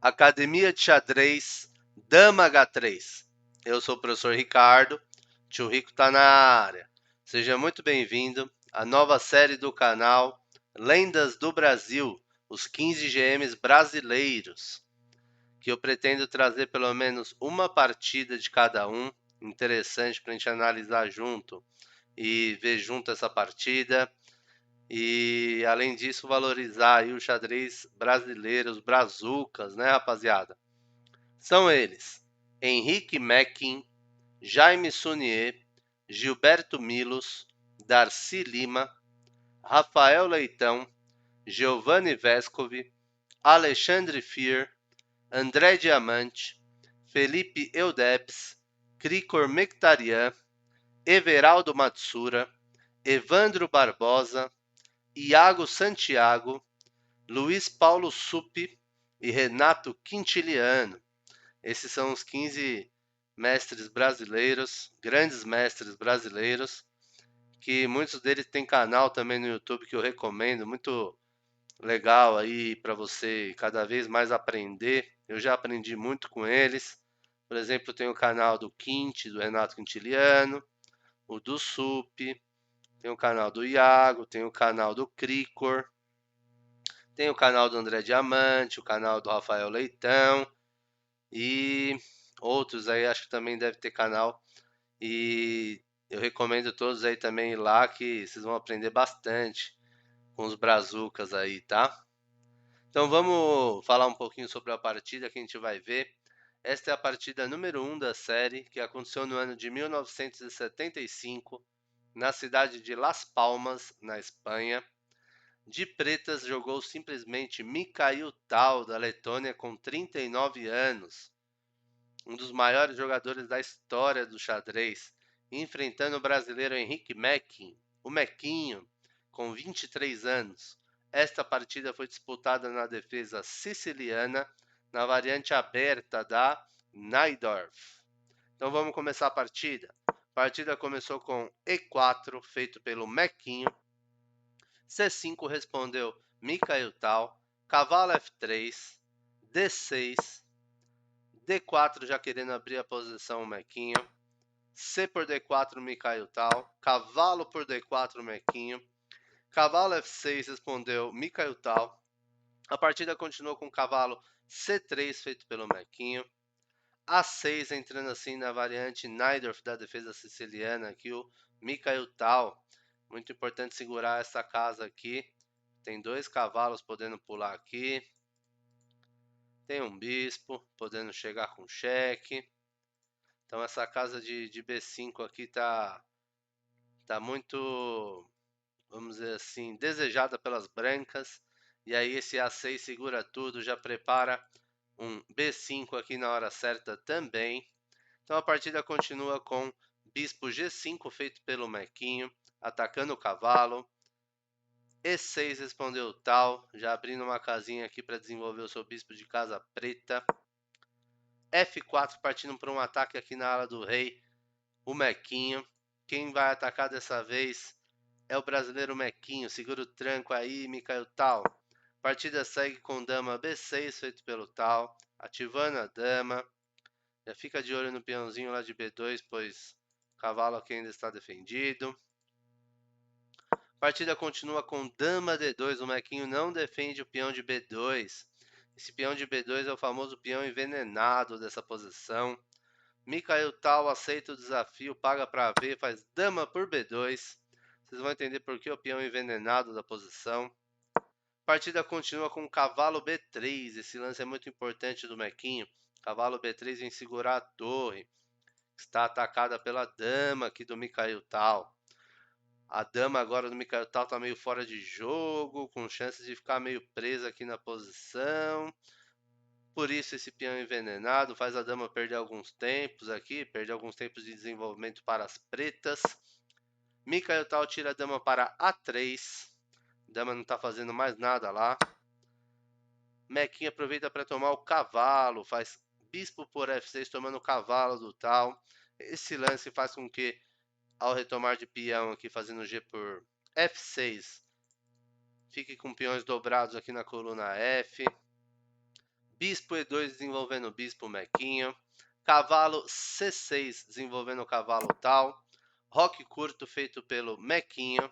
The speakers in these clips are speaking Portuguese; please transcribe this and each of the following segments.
Academia de Xadrez, Dama H3. Eu sou o professor Ricardo, tio Rico tá na área. Seja muito bem-vindo à nova série do canal Lendas do Brasil, os 15 GMs brasileiros, que eu pretendo trazer pelo menos uma partida de cada um, interessante para a gente analisar junto e ver junto essa partida. E além disso, valorizar aí o xadrez brasileiro, os brazucas, né, rapaziada? São eles: Henrique Meckin, Jaime Sunier, Gilberto Milos, Darcy Lima, Rafael Leitão, Giovanni Vescovi, Alexandre Fier, André Diamante, Felipe Eudebs, Krikor Mkhitaryan, Everaldo Matsura, Evandro Barbosa, Iago Santiago, Luiz Paulo Suppi e Renato Quintiliano. Esses são os 15 mestres brasileiros, grandes mestres brasileiros, que muitos deles têm canal também no YouTube que eu recomendo, muito legal aí para você cada vez mais aprender. Eu já aprendi muito com eles. Por exemplo, tem o canal do Quinte, do Renato Quintiliano, o do Suppi, tem o canal do Iago, tem o canal do Krikor, tem o canal do André Diamante, o canal do Rafael Leitão e outros aí, acho que também deve ter canal. E eu recomendo todos aí também ir lá que vocês vão aprender bastante com os brazucas aí, tá? Então vamos falar um pouquinho sobre a partida que a gente vai ver. Esta é a partida número 1 da série, que aconteceu no ano de 1975, na cidade de Las Palmas, na Espanha. De pretas jogou simplesmente Mikhail Tal, da Letônia, com 39 anos, um dos maiores jogadores da história do xadrez, enfrentando o brasileiro Henrique Meckin, o Mequinho, com 23 anos. Esta partida foi disputada na defesa siciliana, na variante aberta da Najdorf. Então vamos começar a partida. A partida começou com E4, feito pelo Mequinho. C5 respondeu Mikhail Tal, cavalo F3, D6, D4 já querendo abrir a posição o Mequinho, C por D4 Mikhail Tal, cavalo por D4 Mequinho, cavalo F6 respondeu Mikhail Tal. A partida continuou com cavalo C3 feito pelo Mequinho, A6 entrando assim na variante Najdorf da defesa siciliana aqui o Mikhail Tal. Muito importante segurar essa casa aqui. Tem dois cavalos podendo pular aqui. Tem um bispo podendo chegar com cheque. Então essa casa de B5 aqui tá muito, vamos dizer assim, desejada pelas brancas. E aí esse A6 segura tudo, já prepara um B5 aqui na hora certa também. Então a partida continua com bispo G5 feito pelo Mequinho, atacando o cavalo. E6 respondeu Tal, já abrindo uma casinha aqui para desenvolver o seu bispo de casa preta. F4 partindo para um ataque aqui na ala do rei, o Mequinho. Quem vai atacar dessa vez é o brasileiro Mequinho. Segura o tranco aí, Mikhail Tal. Partida segue com dama B6 feito pelo Tal, ativando a dama. Já fica de olho no peãozinho lá de B2, pois o cavalo aqui ainda está defendido. Partida continua com dama D2, o Mequinho não defende o peão de B2. Esse peão de B2 é o famoso peão envenenado dessa posição. Mikhail Tal aceita o desafio, paga para ver, faz dama por B2. Vocês vão entender por que o peão envenenado da posição. Partida continua com cavalo B3, esse lance é muito importante do Mequinho. Cavalo B3 vem segurar a torre. Está atacada pela dama aqui do Mikhail Tal. A dama agora do Mikhail Tal está meio fora de jogo, com chances de ficar meio presa aqui na posição. Por isso esse peão envenenado faz a dama perder alguns tempos aqui, perder alguns tempos de desenvolvimento para as pretas. Mikhail Tal tira a dama para A3. A dama não está fazendo mais nada lá. Mequinho aproveita para tomar o cavalo, faz bispo por F6 tomando o cavalo do Tal. Esse lance faz com que, ao retomar de peão aqui fazendo G por F6, fique com peões dobrados aqui na coluna F. Bispo E2 desenvolvendo o bispo Mequinho. Cavalo C6 desenvolvendo o cavalo tal. Roque curto feito pelo Mequinho.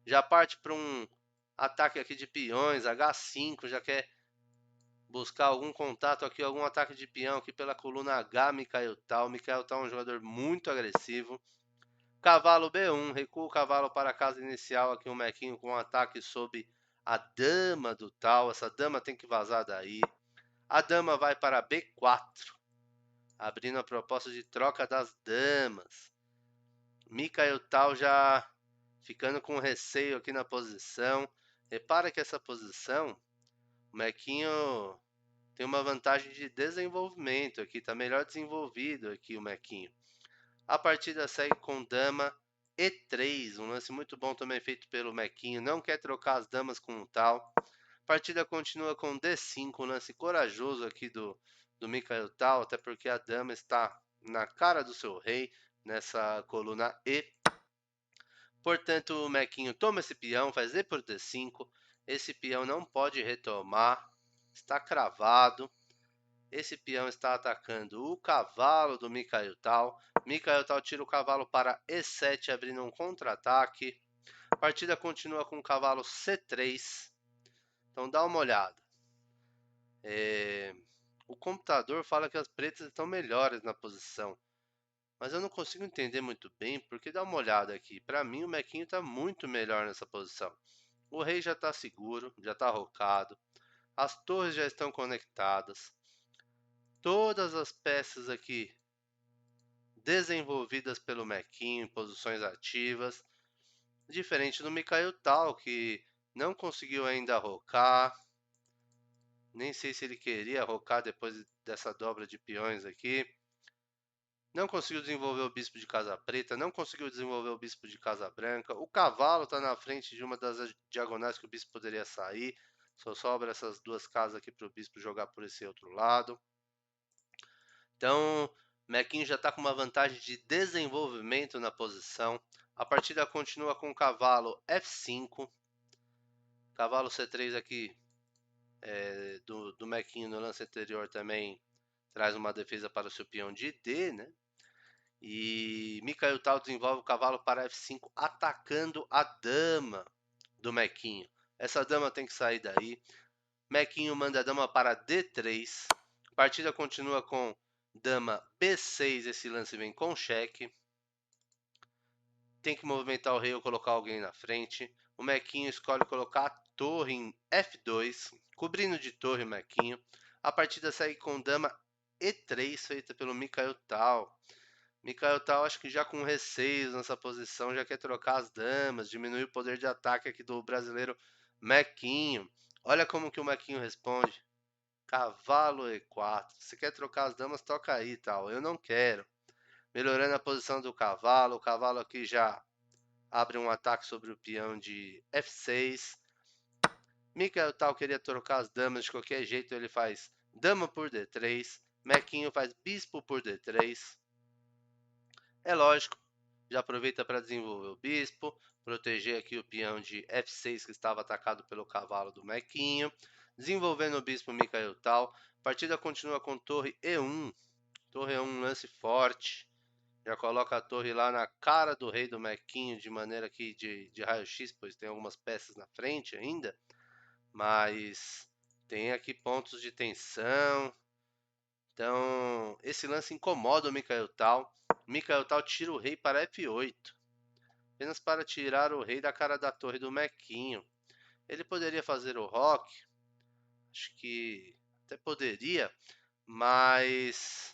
Já parte para um ataque aqui de peões, H5, já quer buscar algum contato aqui, algum ataque de peão aqui pela coluna H, Mikael Tal. Mikael Tal é um jogador muito agressivo. Cavalo B1, recua o cavalo para a casa inicial, aqui um Mequinho com um ataque sob a dama do Tal. Essa dama tem que vazar daí. A dama vai para B4, abrindo a proposta de troca das damas. Mikael Tal já ficando com receio aqui na posição. Repara que essa posição, o Mequinho tem uma vantagem de desenvolvimento aqui, tá melhor desenvolvido aqui o Mequinho. A partida segue com dama E3, um lance muito bom também feito pelo Mequinho, não quer trocar as damas com o Tal. A partida continua com D5, um lance corajoso aqui do Mikael Tal, até porque a dama está na cara do seu rei nessa coluna E. Portanto, o Mequinho toma esse peão, faz E por D5. Esse peão não pode retomar, está cravado. Esse peão está atacando o cavalo do Mikael Tal. Mikael Tal tira o cavalo para E7, abrindo um contra-ataque. A partida continua com o cavalo C3. Então dá uma olhada. O computador fala que as pretas estão melhores na posição. Mas eu não consigo entender muito bem, porque dá uma olhada aqui. Para mim, o Mequinho está muito melhor nessa posição. O rei já está seguro, já está rocado. As torres já estão conectadas. Todas as peças aqui desenvolvidas pelo Mequinho em posições ativas. Diferente do Mikael Tal, que não conseguiu ainda rocar. Nem sei se ele queria rocar depois dessa dobra de peões aqui. Não conseguiu desenvolver o bispo de casa preta, não conseguiu desenvolver o bispo de casa branca. O cavalo está na frente de uma das diagonais que o bispo poderia sair. Só sobra essas duas casas aqui para o bispo jogar por esse outro lado. Então, Mequinho já está com uma vantagem de desenvolvimento na posição. A partida continua com o cavalo F5. Cavalo C3 aqui do Mequinho no lance anterior também traz uma defesa para o seu peão de D, né? E Mikael Tal desenvolve o cavalo para F5, atacando a dama do Mequinho. Essa dama tem que sair daí. Mequinho manda a dama para D3. A partida continua com dama B6. Esse lance vem com cheque. Tem que movimentar o rei ou colocar alguém na frente. O Mequinho escolhe colocar a torre em F2, cobrindo de torre o Mequinho. A partida segue com dama E3, feita pelo Mikael Tal. Mikael Tal, acho que já com receios nessa posição, já quer trocar as damas, diminuir o poder de ataque aqui do brasileiro Mequinho. Olha como que o Mequinho responde. Cavalo E4. Se quer trocar as damas, toca aí, Tal. Eu não quero. Melhorando a posição do cavalo. O cavalo aqui já abre um ataque sobre o peão de F6. Mikael Tal queria trocar as damas de qualquer jeito. Ele faz dama por D3. Mequinho faz bispo por D3. É lógico, já aproveita para desenvolver o bispo, proteger aqui o peão de F6 que estava atacado pelo cavalo do Mequinho, desenvolvendo o bispo Mikael Tal. A partida continua com torre E1. Torre E1, um lance forte. Já coloca a torre lá na cara do rei do Mequinho de maneira que de raio-x, pois tem algumas peças na frente ainda. Mas tem aqui pontos de tensão. Então, esse lance incomoda o Mikael Tal. Mikael Tal tira o rei para F8. Apenas para tirar o rei da cara da torre do Mequinho. Ele poderia fazer o roque. Acho que até poderia. Mas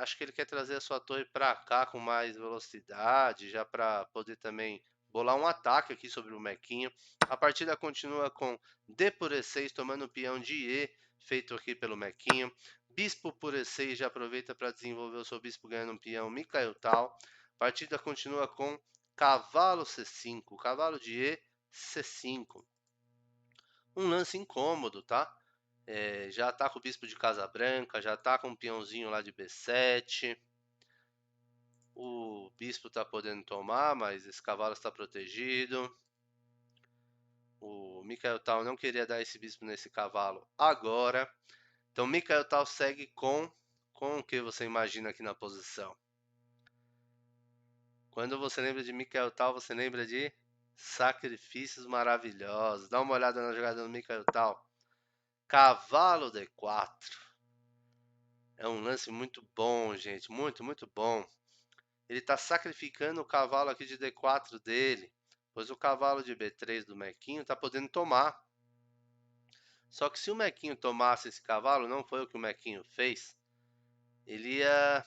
acho que ele quer trazer a sua torre para cá com mais velocidade. Já para poder também bolar um ataque aqui sobre o Mequinho. A partida continua com D por E6, tomando o peão de E, feito aqui pelo Mequinho. Bispo por E6, já aproveita para desenvolver o seu bispo ganhando um peão Mikael Tal. A partida continua com cavalo C5, cavalo de E, C5. Um lance incômodo, tá? Já tá com o bispo de casa branca, já tá com um peãozinho lá de B7. O bispo tá podendo tomar, mas esse cavalo está protegido. O Mikhail Tal não queria dar esse bispo nesse cavalo agora. Então Mikhail Tal segue com o que você imagina aqui na posição. Quando você lembra de Mikhail Tal, você lembra de sacrifícios maravilhosos. Dá uma olhada na jogada do Mikhail Tal. Cavalo D4. É um lance muito bom, gente. Muito, muito bom. Ele está sacrificando o cavalo aqui de D4 dele. Pois o cavalo de B3 do Mequinho está podendo tomar. Só que se o Mequinho tomasse esse cavalo, não foi o que o Mequinho fez, ele ia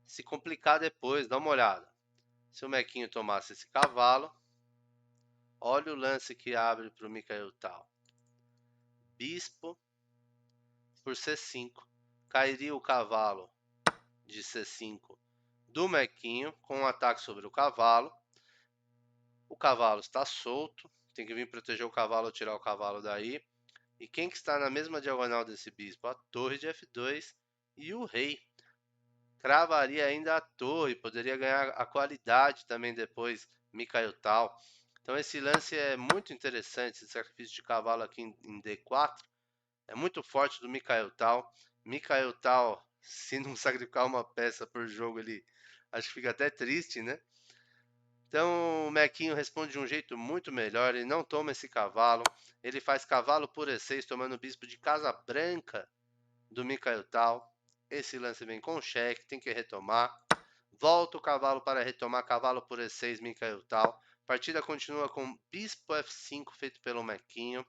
se complicar depois. Dá uma olhada. Se o Mequinho tomasse esse cavalo, olha o lance que abre para o Mikhail Tal. Bispo por C5. Cairia o cavalo de C5 do Mequinho com um ataque sobre o cavalo. O cavalo está solto. Tem que vir proteger o cavalo, tirar o cavalo daí. E quem que está na mesma diagonal desse bispo? A torre de F2 e o rei. Cravaria ainda a torre, poderia ganhar a qualidade também depois, Mikhail Tal. Então esse lance é muito interessante, esse sacrifício de cavalo aqui em D4. É muito forte do Mikhail Tal. Mikhail Tal, se não sacrificar uma peça por jogo, ele acho que fica até triste, né? Então o Mequinho responde de um jeito muito melhor, ele não toma esse cavalo, ele faz cavalo por E6, tomando o bispo de casa branca do Mikhail Tal. Esse lance vem com cheque, tem que retomar. Volta o cavalo para retomar, cavalo por E6, Mikhail Tal. Partida continua com bispo F5 feito pelo Mequinho.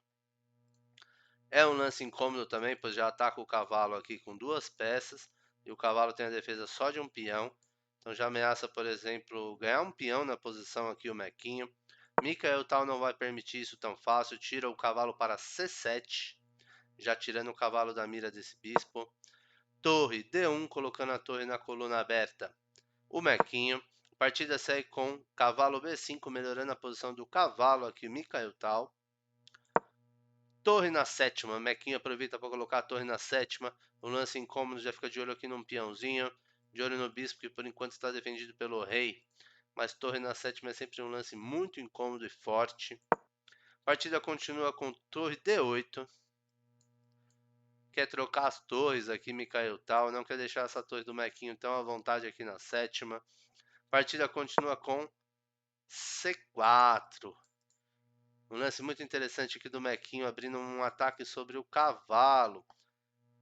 É um lance incômodo também, pois já ataca o cavalo aqui com duas peças. E o cavalo tem a defesa só de um peão. Então já ameaça, por exemplo, ganhar um peão na posição aqui o Mequinho. Mikhail Tal não vai permitir isso tão fácil. Tira o cavalo para C7. Já tirando o cavalo da mira desse bispo. Torre D1, colocando a torre na coluna aberta. O Mequinho. A partida segue com cavalo B5, melhorando a posição do cavalo aqui, Mikhail Tal. Torre na sétima, Mequinho aproveita para colocar a torre na sétima. O lance incômodo, já fica de olho aqui num peãozinho. De olho no bispo, que por enquanto está defendido pelo rei. Mas torre na sétima é sempre um lance muito incômodo e forte. A partida continua com torre D8. Quer trocar as torres aqui, Mikhail Tal. Não quer deixar essa torre do Mequinho tão à vontade aqui na sétima. A partida continua com C4. Um lance muito interessante aqui do Mequinho, abrindo um ataque sobre o cavalo.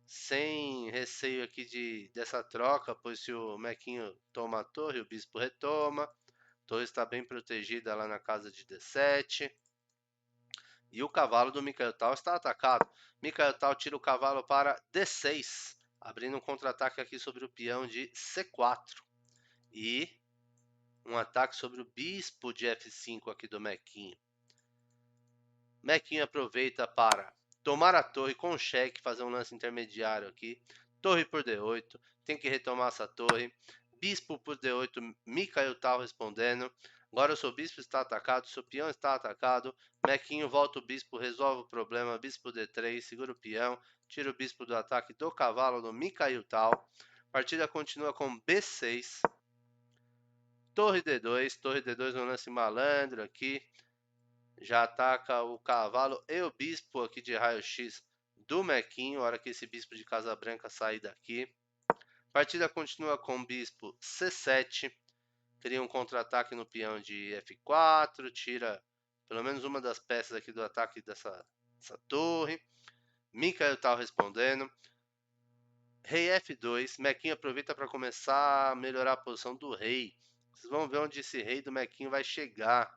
Sem receio aqui dessa troca, pois se o Mequinho toma a torre, o bispo retoma. A torre está bem protegida lá na casa de D7. E o cavalo do Mikhail Tal está atacado. Mikhail Tal tira o cavalo para D6, abrindo um contra-ataque aqui sobre o peão de C4. E um ataque sobre o bispo de F5 aqui do Mequinho. Mequinho aproveita para tomar a torre com cheque, fazer um lance intermediário aqui. Torre por D8, tem que retomar essa torre. Bispo por D8, Mikhail Tal respondendo. Agora o seu bispo está atacado, seu peão está atacado. Mequinho volta o bispo, resolve o problema. Bispo D3, segura o peão, tira o bispo do ataque do cavalo do Mikhail Tal. A partida continua com B6. Torre D2 um lance malandro aqui. Já ataca o cavalo e o bispo aqui de raio-x do Mequinho, a hora que esse bispo de Casa Branca sair daqui. A partida continua com bispo C7, cria um contra-ataque no peão de F4, tira pelo menos uma das peças aqui do ataque dessa torre. Mikhail Tal respondendo. Rei F2, Mequinho aproveita para começar a melhorar a posição do rei. Vocês vão ver onde esse rei do Mequinho vai chegar.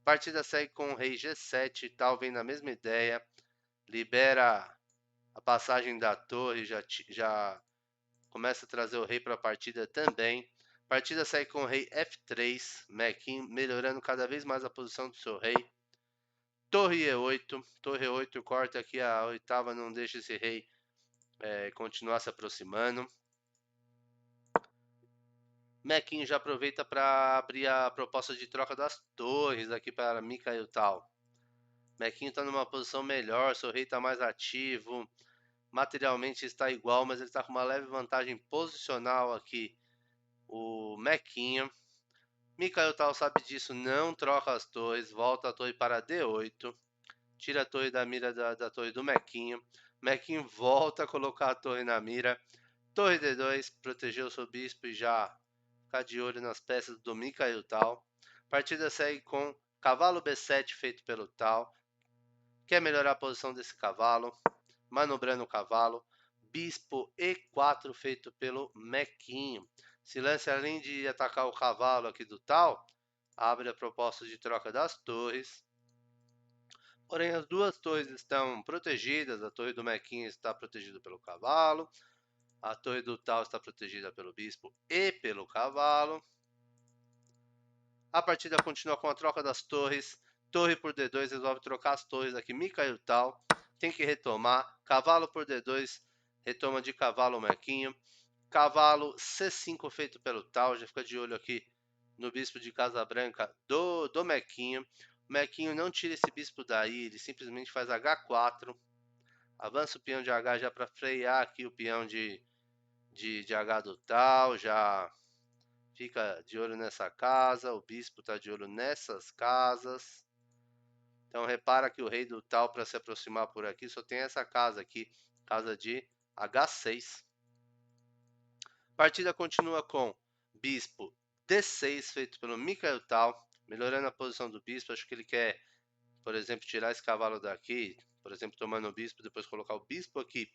Partida segue com o rei G7 e tal, vem na mesma ideia. Libera a passagem da torre, já começa a trazer o rei para a partida também. Partida segue com o rei F3, Mequinho melhorando cada vez mais a posição do seu rei. Torre E8, torre E8 corta aqui a oitava, não deixa esse rei continuar se aproximando. Mequinho já aproveita para abrir a proposta de troca das torres aqui para Mikhail Tal. Mequinho está numa posição melhor, seu rei está mais ativo, materialmente está igual, mas ele está com uma leve vantagem posicional aqui, o Mequinho. Mikhail Tal sabe disso, não troca as torres, volta a torre para D8, tira a torre da mira da torre do Mequinho. Mequinho volta a colocar a torre na mira. Torre D2, protegeu o seu bispo e já ficar de olho nas peças do Mikhail Tal. Partida segue com cavalo B7 feito pelo Tal. Quer melhorar a posição desse cavalo, manobrando o cavalo. Bispo E4 feito pelo Mequinho. Se lance, além de atacar o cavalo aqui do Tal, abre a proposta de troca das torres. Porém, as duas torres estão protegidas. A torre do Mequinho está protegida pelo cavalo. A torre do Tal está protegida pelo bispo e pelo cavalo. A partida continua com a troca das torres. Torre por D2 resolve trocar as torres aqui. Mikhail Tal tem que retomar. Cavalo por D2 retoma de cavalo o Mequinho. Cavalo C5 feito pelo Tal. Já fica de olho aqui no bispo de Casa Branca do Mequinho. O Mequinho não tira esse bispo daí. Ele simplesmente faz H4. Avança o peão de H já para frear aqui o peão de H do Tal. Já fica de olho nessa casa. O bispo está de olho nessas casas. Então repara que o rei do Tal, para se aproximar por aqui, só tem essa casa aqui, casa de H6. Partida continua com bispo D6 feito pelo Mikhail Tal, melhorando a posição do bispo. Acho que ele quer, por exemplo, tirar esse cavalo daqui, por exemplo, tomando o bispo, depois colocar o bispo aqui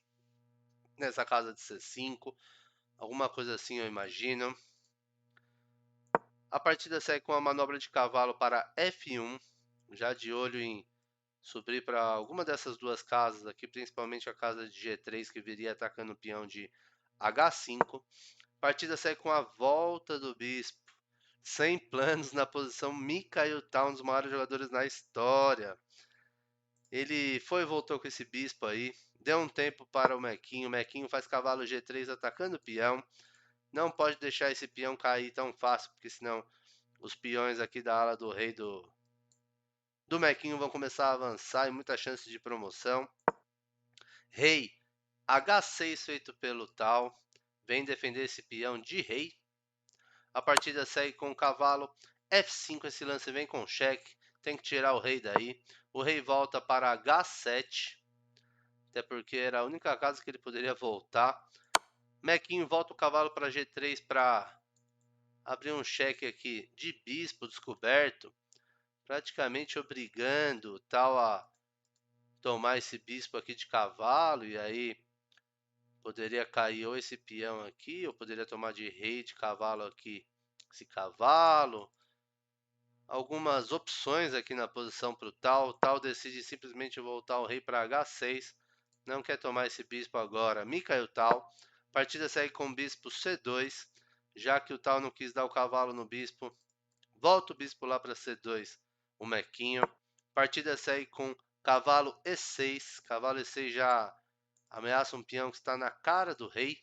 nessa casa de C5, alguma coisa assim eu imagino. A partida segue com a manobra de cavalo para F1, já de olho em subir para alguma dessas duas casas aqui, principalmente a casa de G3 que viria atacando o peão de H5. Partida segue com a volta do bispo, sem planos na posição. Mikhail Tal, um dos maiores jogadores na história. Ele foi e voltou com esse bispo aí, deu um tempo para o Mequinho. O Mequinho faz cavalo G3 atacando o peão. Não pode deixar esse peão cair tão fácil, porque senão os peões aqui da ala do rei do Mequinho vão começar a avançar e muita chance de promoção. Rei H6 feito pelo Tal, vem defender esse peão de rei. A partida segue com o cavalo F5, esse lance vem com cheque, tem que tirar o rei daí. O rei volta para H7, até porque era a única casa que ele poderia voltar. Mequinho volta o cavalo para G3 para abrir um cheque aqui de bispo descoberto, praticamente obrigando o Tal a tomar esse bispo aqui de cavalo, e aí poderia cair ou esse peão aqui, ou poderia tomar de rei de cavalo aqui esse cavalo. Algumas opções aqui na posição para o Tal. O Tal decide simplesmente voltar o rei para H6. Não quer tomar esse bispo agora. Mikhail Tal. Partida segue com o bispo C2. Já que o Tal não quis dar o cavalo no bispo, volta o bispo lá para C2. O Mequinho. Partida segue com cavalo E6. Cavalo E6 já ameaça um peão que está na cara do rei.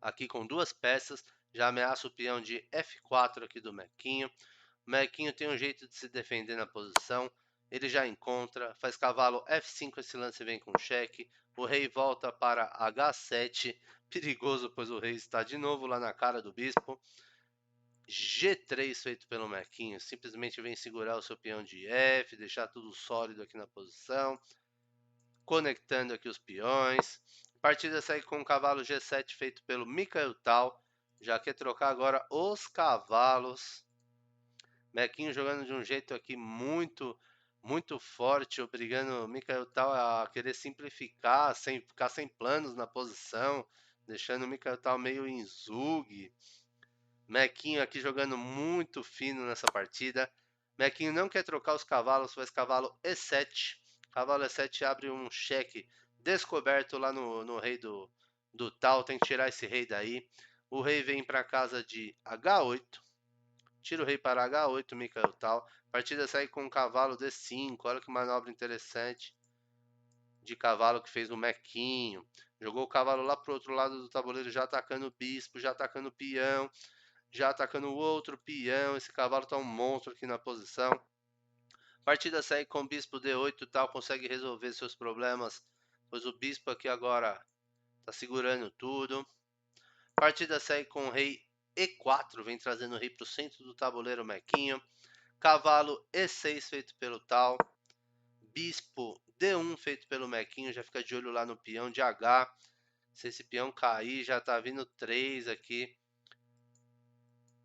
Aqui com duas peças. Já ameaça o peão de F4 aqui do Mequinho. O Mequinho tem um jeito de se defender na posição. Ele já encontra, faz cavalo F5, esse lance vem com cheque. O rei volta para H7. Perigoso, pois o rei está de novo lá na cara do bispo. G3 feito pelo Mequinho. Simplesmente vem segurar o seu peão de F, deixar tudo sólido aqui na posição. Conectando aqui os peões. A partida segue com o cavalo G7 feito pelo Mikhail Tal. Já quer trocar agora os cavalos. Mequinho jogando de um jeito aqui muito forte, obrigando o Mikhail Tal a querer simplificar, sem ficar sem planos na posição, deixando o Mikhail Tal meio em zug. Mequinho aqui jogando muito fino nessa partida. Mequinho não quer trocar os cavalos, faz cavalo E7. Cavalo E7 abre um cheque descoberto lá no rei do Tal, tem que tirar esse rei daí. O rei vem para casa de H8. Tira o rei para H8, Mikhail Tal. Partida segue com o cavalo D5. Olha que manobra interessante de cavalo que fez o Mequinho. Jogou o cavalo lá pro outro lado do tabuleiro, já atacando o bispo, já atacando o peão, já atacando o outro peão. Esse cavalo tá um monstro aqui na posição. Partida segue com o bispo D8, Tal consegue resolver seus problemas, pois o bispo aqui agora tá segurando tudo. Partida segue com o rei E4 vem trazendo o rei para o centro do tabuleiro, Mequinho. Cavalo E6 feito pelo tal. Bispo D1 feito pelo Mequinho, já fica de olho lá no peão de H. Se esse peão cair, já tá vindo 3 aqui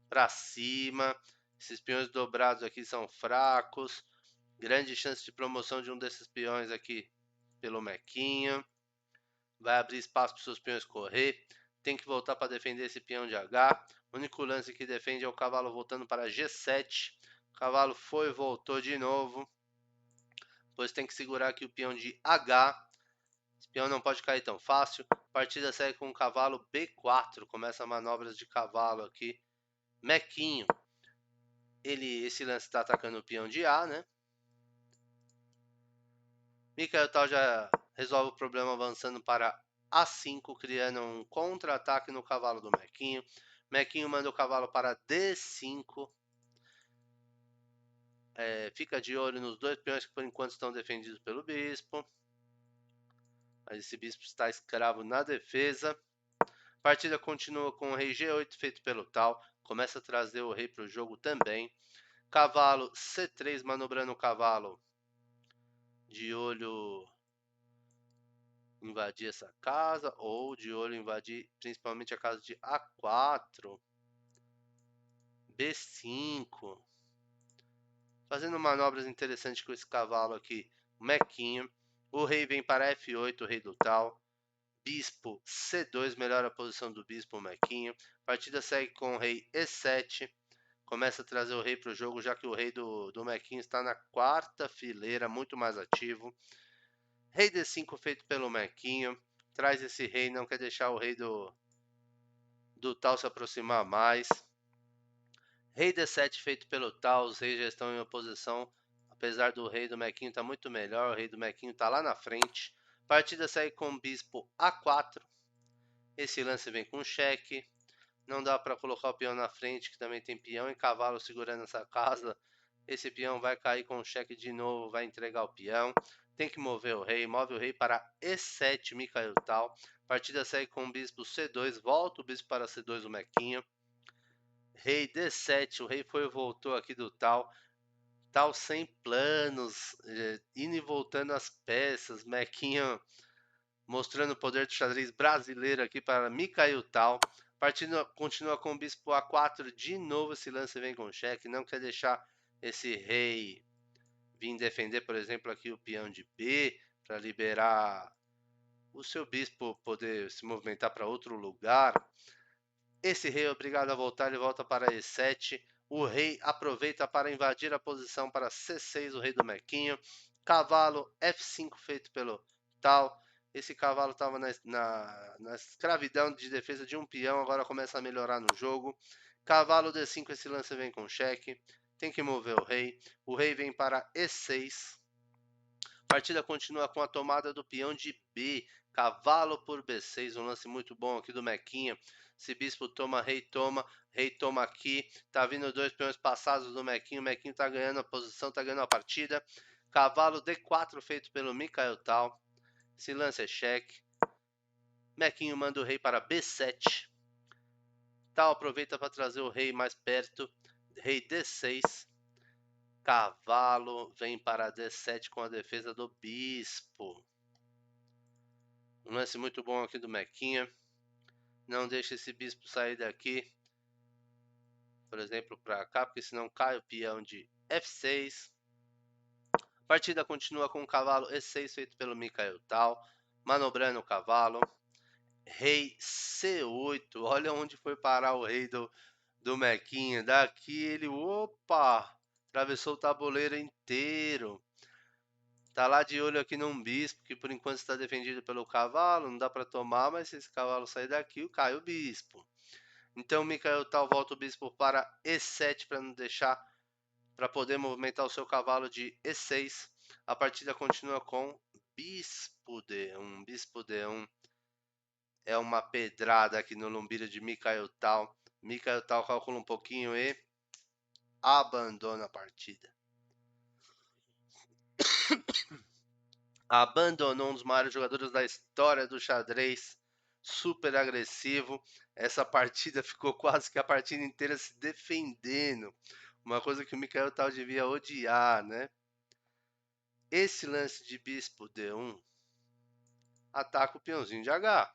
para cima. Esses peões dobrados aqui são fracos. Grande chance de promoção de um desses peões aqui pelo Mequinho. Vai abrir espaço para os seus peões correr. Tem que voltar para defender esse peão de H. O único lance que defende é o cavalo voltando para G7. O cavalo foi e voltou de novo. Pois tem que segurar aqui o peão de H. Esse peão não pode cair tão fácil. A partida segue com o cavalo B4. Começa manobras de cavalo aqui. Mequinho. Esse lance está atacando o peão de A, né? Mikhail Tal já resolve o problema avançando para A5, criando um contra-ataque no cavalo do Mequinho. Mequinho manda o cavalo para D5. Fica de olho nos dois peões que por enquanto estão defendidos pelo bispo. Mas esse bispo está escravo na defesa. A partida continua com o rei G8 feito pelo tal. Começa a trazer o rei para o jogo também. Cavalo C3 manobrando o cavalo. De olho invadir essa casa, ou de olho invadir principalmente a casa de A4, B5, fazendo manobras interessantes com esse cavalo aqui, o Mequinho. O rei vem para F8, o rei do tal. Bispo C2 melhora a posição do bispo, o Mequinho. A partida segue com o rei E7. Começa a trazer o rei para o jogo, já que o rei do Mequinho está na quarta fileira, muito mais ativo. Rei D5 feito pelo Mequinho. Traz esse rei, não quer deixar o rei do tal se aproximar mais. Rei D7 feito pelo tal, os reis já estão em oposição. Apesar do rei do Mequinho estar muito melhor, o rei do Mequinho está lá na frente. Partida segue com bispo A4. Esse lance vem com cheque. Não dá para colocar o peão na frente, que também tem peão e cavalo segurando essa casa. Esse peão vai cair com cheque de novo, vai entregar o peão. Tem que mover o rei, move o rei para E7, Mikhail Tal. Partida segue com o bispo C2, volta o bispo para C2, o Mequinho. Rei D7, o rei foi e voltou aqui do Tal. Tal sem planos, indo e voltando as peças. Mequinho mostrando o poder do xadrez brasileiro aqui para Mikhail Tal. Partida continua com o bispo A4 de novo. Esse lance vem com cheque. Não quer deixar esse rei vir defender, por exemplo, aqui o peão de B para liberar o seu bispo poder se movimentar para outro lugar. Esse rei é obrigado a voltar, ele volta para E7. O rei aproveita para invadir a posição para C6, o rei do Mequinho. Cavalo F5 feito pelo tal. Esse cavalo estava na escravidão de defesa de um peão, agora começa a melhorar no jogo. Cavalo D5, esse lance vem com cheque. Tem que mover o rei. O rei vem para E6. A partida continua com a tomada do peão de B. Cavalo por B6, um lance muito bom aqui do Mequinha. Se bispo toma, rei toma aqui. Tá vindo dois peões passados do Mequinho. O Mequinho tá ganhando a posição, tá ganhando a partida. Cavalo D4 feito pelo Mikhail Tal. Esse lance é cheque. Mequinho manda o rei para B7. Tal aproveita para trazer o rei mais perto. Rei D6. Cavalo vem para D7 com a defesa do bispo. Um lance muito bom aqui do Mequinha. Não deixa esse bispo sair daqui. Por exemplo, para cá, porque senão cai o peão de F6. A partida continua com o cavalo E6 feito pelo Mikhail Tal. Manobrando o cavalo. Rei C8. Olha onde foi parar o rei do Mequinha. Daqui ele, opa! Atravessou o tabuleiro inteiro. Tá lá de olho aqui num bispo, que por enquanto está defendido pelo cavalo, não dá para tomar, mas se esse cavalo sair daqui, cai o bispo. Então Mikhail Tal volta o bispo para E7 para não deixar, para poder movimentar o seu cavalo de E6. A partida continua com bispo D1. Bispo D1 é uma pedrada aqui no lombilho de Mikhail Tal. Mikhail Tal calcula um pouquinho e abandona a partida. Abandonou um dos maiores jogadores da história do xadrez. super agressivo. Essa partida ficou quase que a partida inteira se defendendo. Uma coisa que o Mikhail Tal devia odiar, né? Esse lance de bispo D1 ataca o peãozinho de H.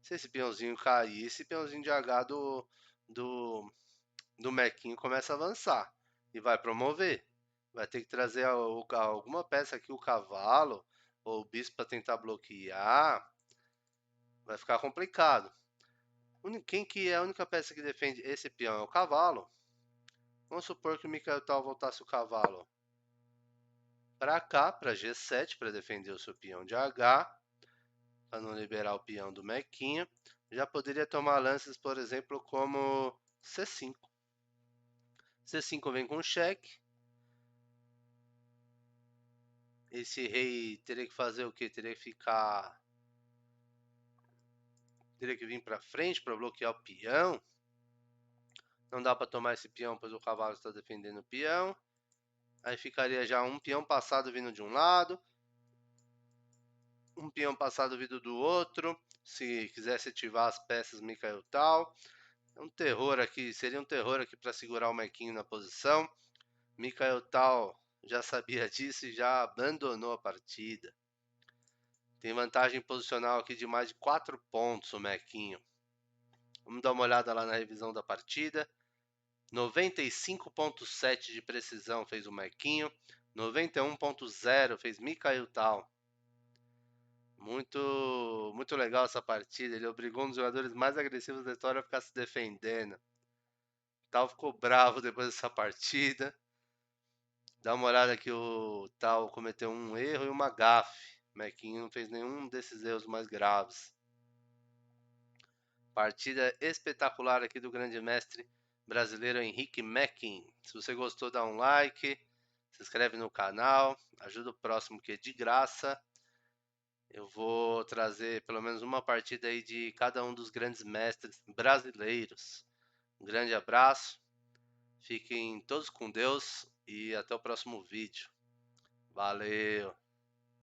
Se esse peãozinho cair, esse peãozinho de H do, do Mequinho começa a avançar e vai promover. Vai ter que trazer alguma peça aqui, o cavalo ou o bispo para tentar bloquear. Vai ficar complicado. Quem que é a única peça que defende esse peão? É o cavalo. Vamos supor que o Mikhail Tal voltasse o cavalo para cá, para G7, para defender o seu peão de H, para não liberar o peão do Mequinho. Já poderia tomar lances, por exemplo, como C5. C5 vem com cheque. Esse rei teria que fazer o quê? Teria que vir para frente para bloquear o peão. Não dá para tomar esse peão, pois o cavalo está defendendo o peão. Aí ficaria já um peão passado vindo de um lado, um peão passado vindo do outro. Se quisesse ativar as peças Mikhail Tal. É um terror aqui, seria um terror aqui para segurar o Mequinho na posição. Mikhail Tal já sabia disso e já abandonou a partida. Tem vantagem posicional aqui de mais de 4 pontos o Mequinho. Vamos dar uma olhada lá na revisão da partida. 95,7 de precisão fez o Mequinho. 91,0 fez Mikhail Tal. Muito legal essa partida. Ele obrigou um dos jogadores mais agressivos da história a ficar se defendendo. Tal ficou bravo depois dessa partida. Dá uma olhada que o Tal cometeu um erro e uma gafe. O Mequinho não fez nenhum desses erros mais graves. Partida espetacular aqui do grande mestre brasileiro Henrique Mequin. Se você gostou, dá um like, se inscreve no canal, ajuda o próximo que é de graça. Eu vou trazer pelo menos uma partida aí de cada um dos grandes mestres brasileiros. Um grande abraço, fiquem todos com Deus e até o próximo vídeo. Valeu!